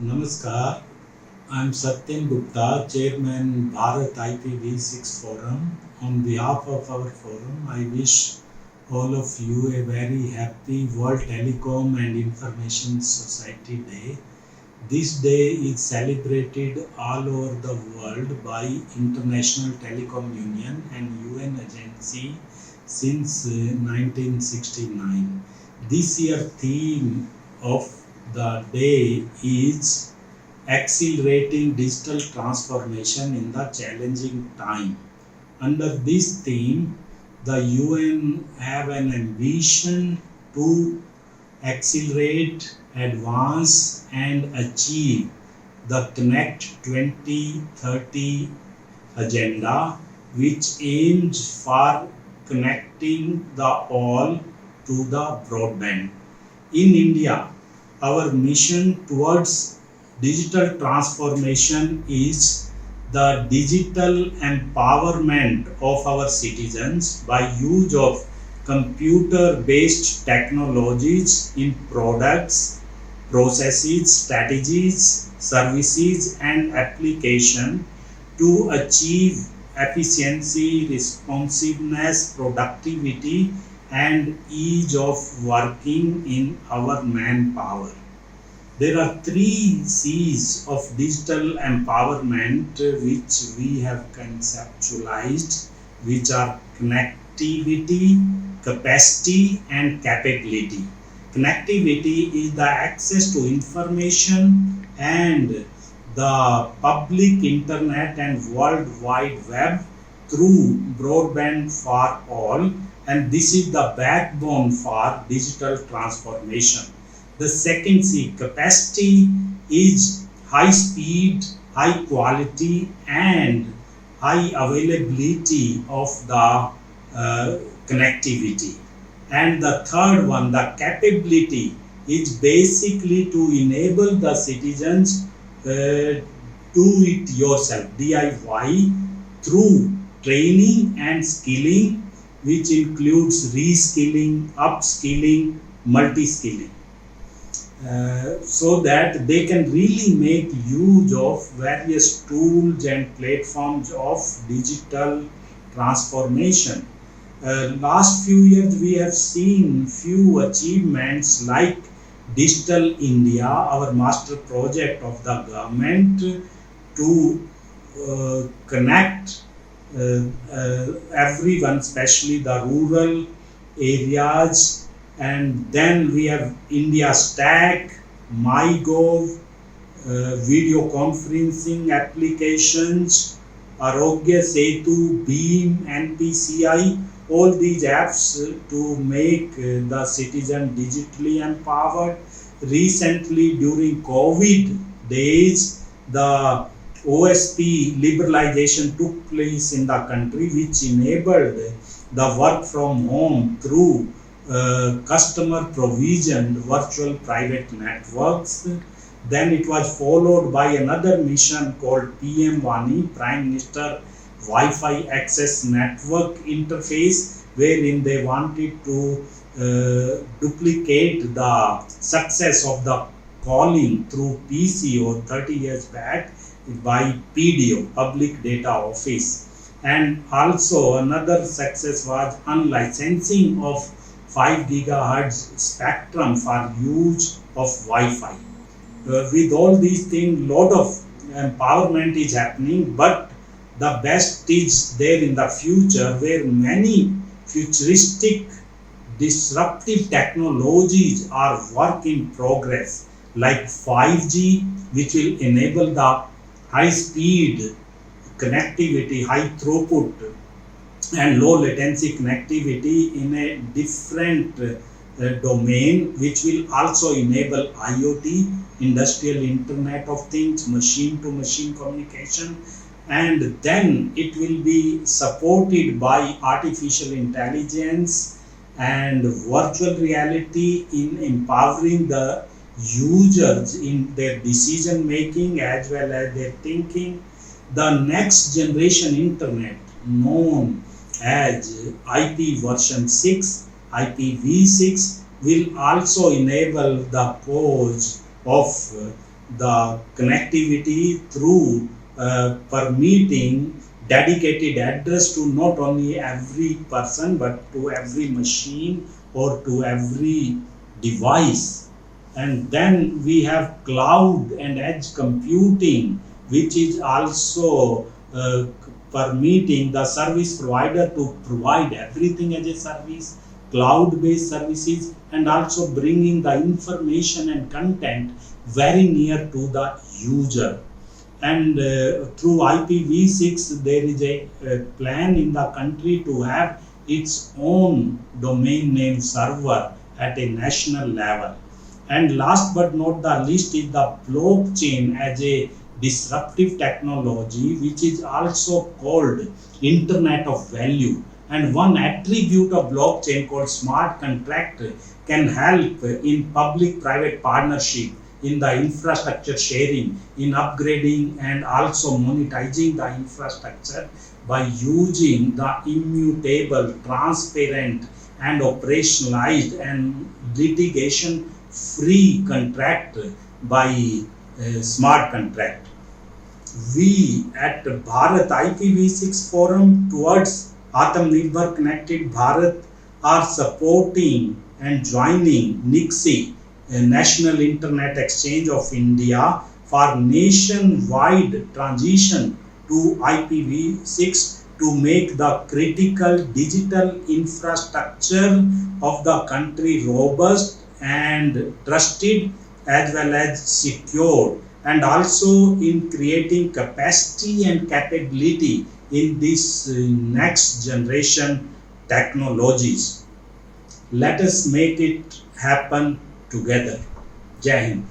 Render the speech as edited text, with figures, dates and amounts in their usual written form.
Namaskar, I'm Satyam Gupta, Chairman Bharat IPv6 Forum. On behalf of our forum, I wish all of you a very happy World Telecom and Information Society Day. This day is celebrated all over the world by International Telecom Union and UN agency since 1969. This year theme of the day is accelerating digital transformation in the challenging time. Under this theme, the UN have an ambition to accelerate, advance and achieve the Connect 2030 agenda, which aims for connecting the all to the broadband. In India, our mission towards digital transformation is the digital empowerment of our citizens by use of computer based technologies in products, processes, strategies, services and application to achieve efficiency, responsiveness, productivity and ease of working in our manpower. There are three C's of digital empowerment which we have conceptualized, which are connectivity, capacity, and capability. Connectivity is the access to information and the public internet and world wide web through broadband for all, and this is the backbone for digital transformation. The second C, capacity, is high speed, high quality and high availability of the connectivity. And the third one, the capability, is basically to enable the citizens do it yourself, DIY, through training and skilling, which includes reskilling, upskilling, multi-skilling. So that they can really make use of various tools and platforms of digital transformation. Last few years we have seen few achievements like Digital India, our master project of the government to connect everyone, especially the rural areas. And then we have India Stack, MyGov, video conferencing applications, Arogya Setu, Beam, NPCI, all these apps to make the citizen digitally empowered. Recently, during COVID days, the OSP liberalization took place in the country, which enabled the work from home through customer provisioned virtual private networks. Then it was followed by another mission called PM Vani, Prime Minister Wi-Fi Access Network Interface, wherein they wanted to duplicate the success of the calling through PCO 30 years back by PDO, Public Data Office. And also another success was unlicensing of 5 gigahertz spectrum for use of Wi-Fi. With all these things, lot of empowerment is happening, but the best is there in the future, where many futuristic disruptive technologies are work in progress, like 5G, which will enable the high speed connectivity, high throughput and low latency connectivity in a different domain, which will also enable IoT, industrial internet of things, machine to machine communication, and then it will be supported by artificial intelligence and virtual reality in empowering the users in their decision making as well as their thinking. The next generation internet, known as IP version 6, IPv6, will also enable the pose of the connectivity through permitting dedicated address to not only every person but to every machine or to every device. And then we have cloud and edge computing, which is also permitting the service provider to provide everything as a service, cloud-based services, and also bringing the information and content very near to the user. And through IPv6, there is a plan in the country to have its own domain name server at a national level. And last but not the least is the blockchain as a disruptive technology, which is also called Internet of Value. And one attribute of blockchain called smart contract can help in public-private partnership, in the infrastructure sharing, in upgrading and also monetizing the infrastructure by using the immutable, transparent and operationalized and litigation free contract by smart contract. We at Bharat IPv6 Forum towards Atmanirbhar Connected Bharat are supporting and joining NIXI, National Internet Exchange of India, for nationwide transition to IPv6 to make the critical digital infrastructure of the country robust and trusted as well as secure, and also in creating capacity and capability in this next generation technologies. Let us make it happen together. Jai Hind.